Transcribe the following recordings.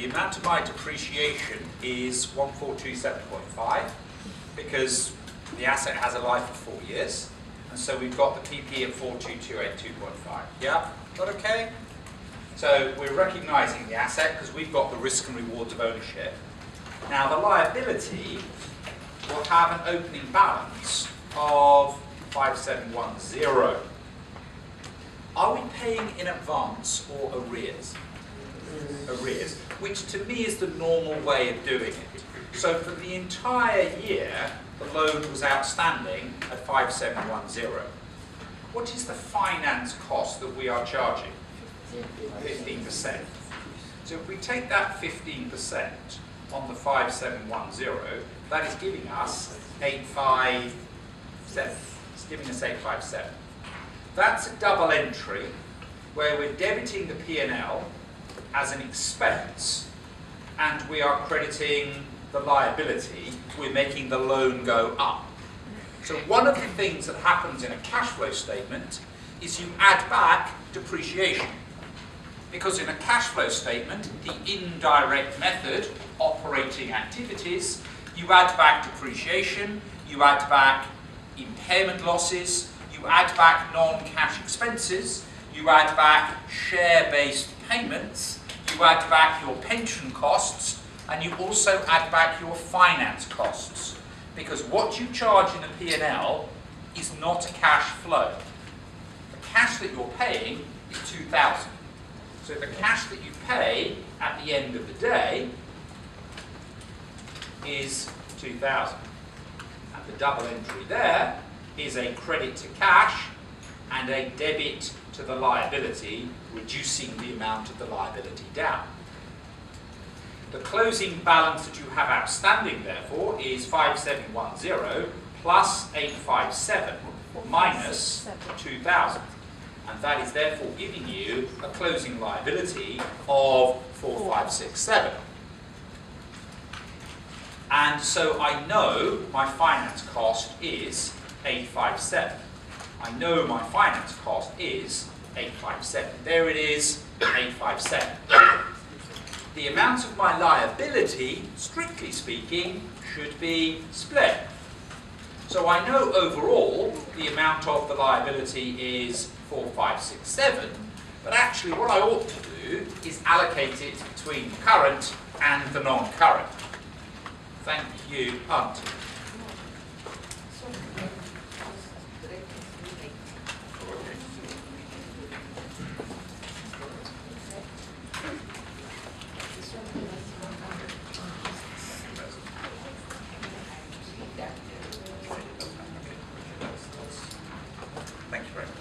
the amount of my depreciation is 1427.5 because the asset has a life of 4 years, and so we've got the PP at 42282.5. Yeah? Is that okay? So we're recognising the asset because we've got the risk and rewards of ownership. Now the liability will have an opening balance of 5710. Are we paying in advance or arrears? Arrears, which to me is the normal way of doing it. So for the entire year, the loan was outstanding at 5710. What is the finance cost that we are charging? 15%. So if we take that 15% on the 5710, that is giving us 857. It's giving us 857. That's a double entry where we're debiting the P&L as an expense and we are crediting the liability. We're making the loan go up. So one of the things that happens in a cash flow statement is you add back depreciation. Because in a cash flow statement, the indirect method, operating activities, you add back depreciation, you add back impairment losses, you add back non-cash expenses, you add back share-based payments, you add back your pension costs, and you also add back your finance costs. Because what you charge in the P&L is not a cash flow. The cash that you're paying is 2,000. So the cash that you pay at the end of the day is 2,000. And the double entry there is a credit to cash and a debit to the liability, reducing the amount of the liability down. The closing balance that you have outstanding, therefore, is 5710 plus 857 minus 2,000. And that is therefore giving you a closing liability of 4567. And so I know my finance cost is 857. I know my finance cost is 857. There it is, 857. The amount of my liability, strictly speaking, should be split. So I know overall the amount of the liability is 4567, but actually what I ought to do is allocate it between the current and the non-current. Thank you, Hunt. Thank you very much.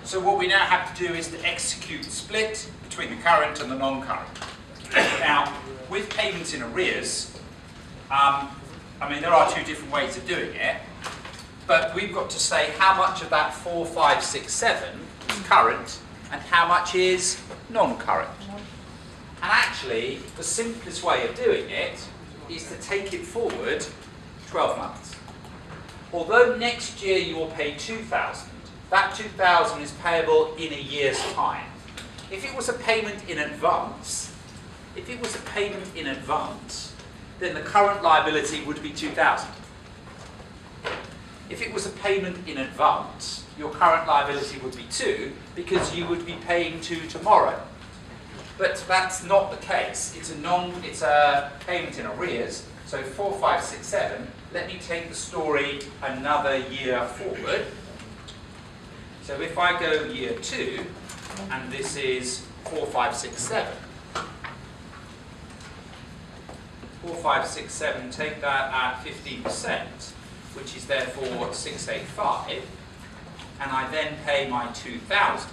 So what we now have to do is to execute the split between the current and the non-current. Now, with payments in arrears, there are two different ways of doing it, but we've got to say how much of that 4567 is current and how much is non-current. And actually, the simplest way of doing it is to take it forward 12 months. Although next year you will pay 2,000, that 2,000 is payable in a year's time. If it was a payment in advance, then the current liability would be 2,000. If it was a payment in advance, your current liability would be 2 because you would be paying 2 tomorrow. But that's not the case. It's a payment in arrears. So 4567. Let me take the story another year forward. So if I go year 2, and this is 4567. 4567, take that at 15%, which is therefore 685, and I then pay my 2,000.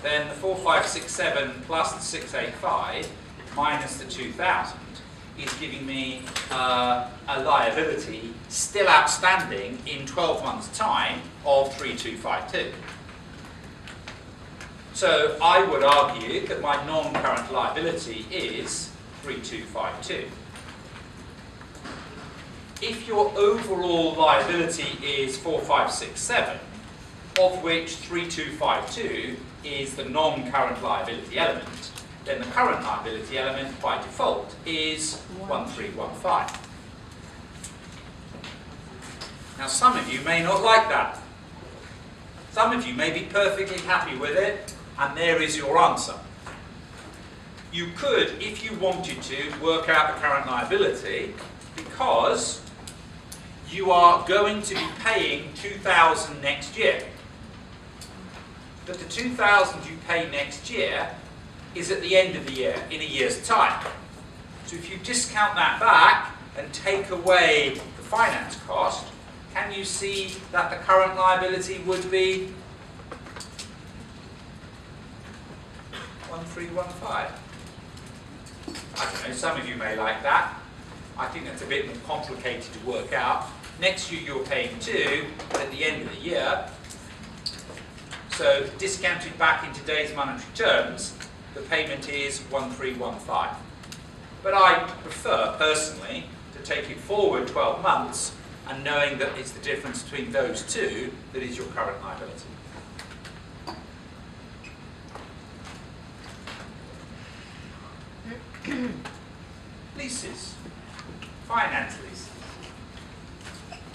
Then the 4567 plus the 685 minus the 2,000 is giving me a liability still outstanding in 12 months' time of 3252. So I would argue that my non-current liability is 3252. if your overall liability is 4567, of which 3252 is the non-current liability element, then the current liability element by default is 1315. Now some of you may not like that. Some of you may be perfectly happy with it, and there is your answer. You could, if you wanted to, work out the current liability, because you are going to be paying 2,000 next year. But the 2,000 you pay next year is at the end of the year, in a year's time. So if you discount that back and take away the finance cost, can you see that the current liability would be 1315? I don't know, some of you may like that. I think that's a bit more complicated to work out. Next year you're paying 2, but at the end of the year, so discounted back in today's monetary terms, the payment is 1315. But I prefer, personally, to take it forward 12 months and knowing that it's the difference between those two that is your current liability. Leases. Finance leases.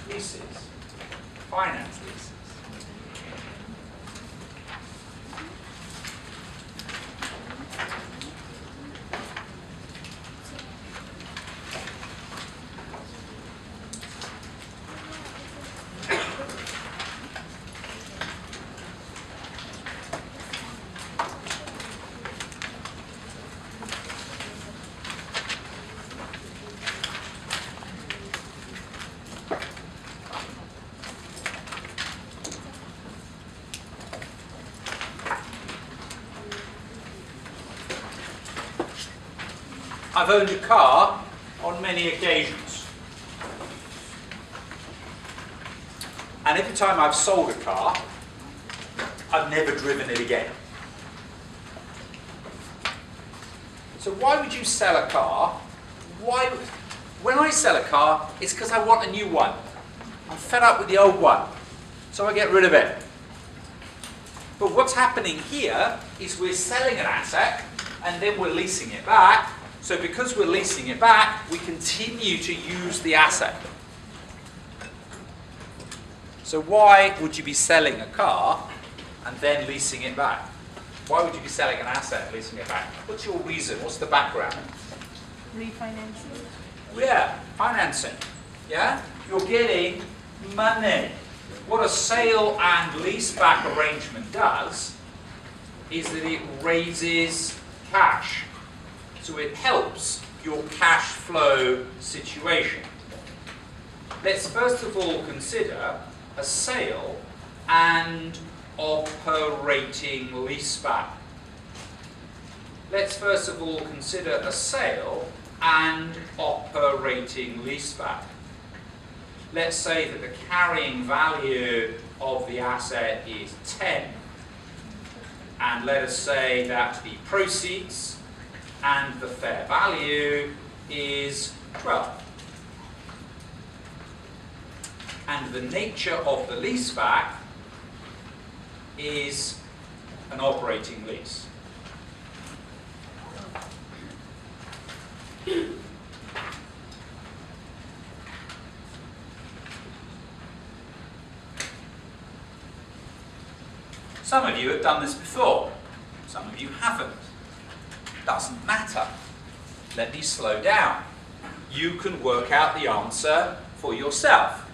Leases. Finance leases. I've owned a car on many occasions. And every time I've sold a car, I've never driven it again. So why would you sell a car? When I sell a car, it's because I want a new one. I'm fed up with the old one, so I get rid of it. But what's happening here is we're selling an asset and then we're leasing it back. So because we're leasing it back, we continue to use the asset. So why would you be selling a car and then leasing it back? Why would you be selling an asset and leasing it back? What's your reason? What's the background? Refinancing. Yeah, financing. Yeah? You're getting money. What a sale and leaseback arrangement does is that it raises cash. So it helps your cash flow situation. Let's first of all consider a sale and operating leaseback. Let's first of all consider a sale and operating leaseback. Let's say that the carrying value of the asset is 10. And let us say that the proceeds and the fair value is 12. And the nature of the leaseback is an operating lease. Some of you have done this before, some of you haven't. Doesn't matter. Let me slow down. You can work out the answer for yourself.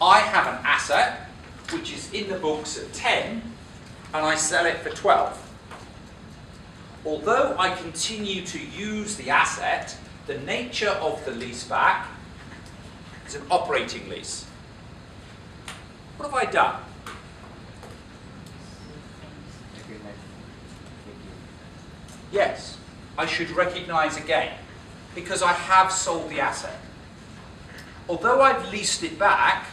I have an asset which is in the books at 10 and I sell it for 12. Although I continue to use the asset, the nature of the leaseback is an operating lease. What have I done? Yes, I should recognise again, because I have sold the asset. Although I've leased it back,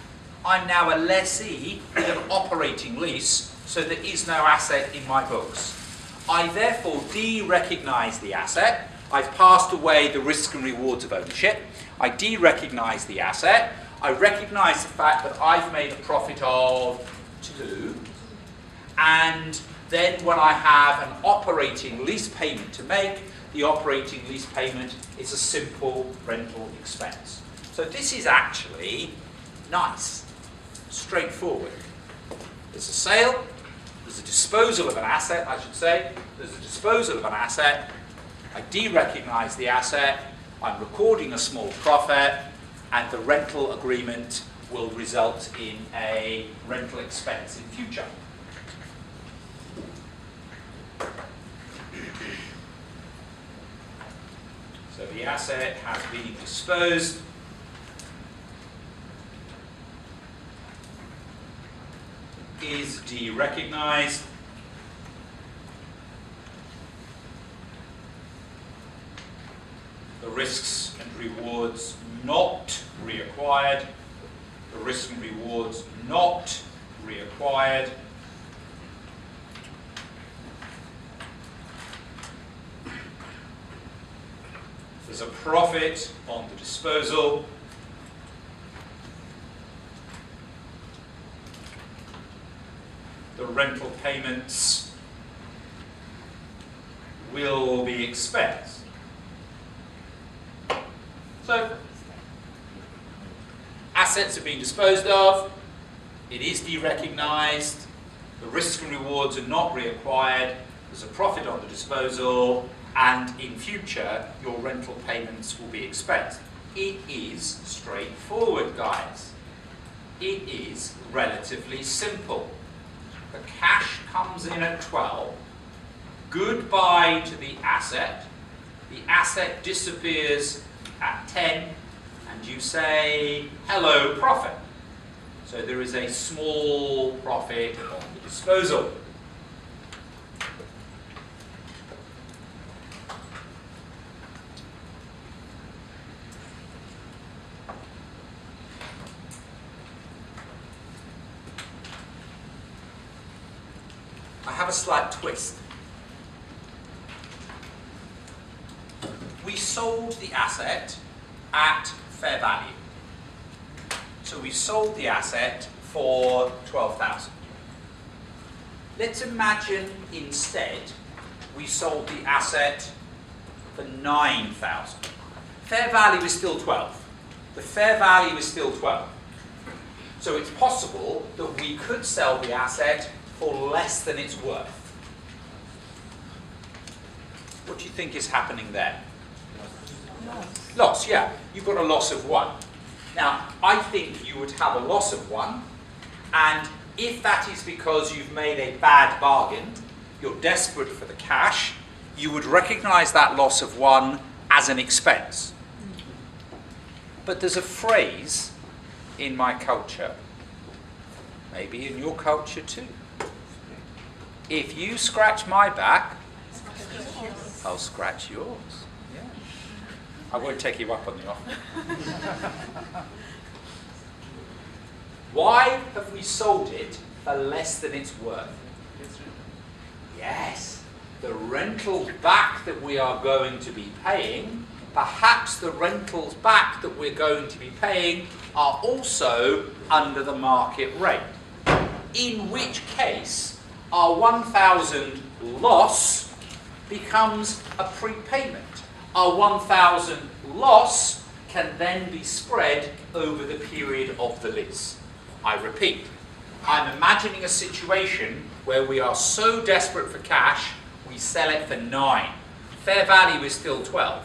I'm now a lessee with an operating lease, so there is no asset in my books. I therefore de-recognise the asset. I've passed away the risks and rewards of ownership. I de-recognise the asset. I recognise the fact that I've made a profit of 2. And then when I have an operating lease payment to make, the operating lease payment is a simple rental expense. So this is actually nice, straightforward. There's a sale, there's a disposal of an asset, I should say. There's a disposal of an asset. I de-recognise the asset. I'm recording a small profit, and the rental agreement will result in a rental expense in future. So the asset has been disposed. Is de-recognized. The risks and rewards not reacquired. The risks and rewards not reacquired. There's a profit on the disposal. The rental payments will be expensed. So, assets are being disposed of. It is de-recognized. The risks and rewards are not reacquired. There's a profit on the disposal. And in future, your rental payments will be expensed. It is straightforward, guys. It is relatively simple. The cash comes in at 12. Goodbye to the asset. The asset disappears at 10. And you say, hello, profit. So there is a small profit on the disposal. I have a slight twist. We sold the asset at fair value. So we sold the asset for 12,000. Let's imagine instead we sold the asset for 9,000. Fair value is still 12. The fair value is still 12. So it's possible that we could sell the asset for less than it's worth. What do you think is happening there? Loss, yeah. You've got a loss of 1. Now, I think you would have a loss of 1, and if that is because you've made a bad bargain, you're desperate for the cash, you would recognize that loss of 1 as an expense. But there's a phrase in my culture, maybe in your culture too. If you scratch my back, I'll scratch yours. Yeah. I won't take you up on the offer. Why have we sold it for less than it's worth? Yes. The rental back that we are going to be paying, perhaps the rentals back that we're going to be paying are also under the market rate. In which case, our 1,000 loss becomes a prepayment. Our 1,000 loss can then be spread over the period of the lease. I repeat, I'm imagining a situation where we are so desperate for cash, we sell it for 9. Fair value is still 12.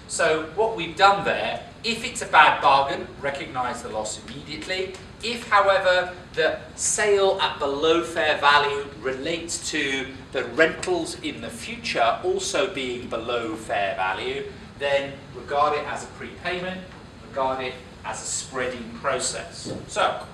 So what we've done there, if it's a bad bargain, recognize the loss immediately. If, however, the sale at below fair value relates to the rentals in the future also being below fair value, then regard it as a prepayment, regard it as a spreading process. So,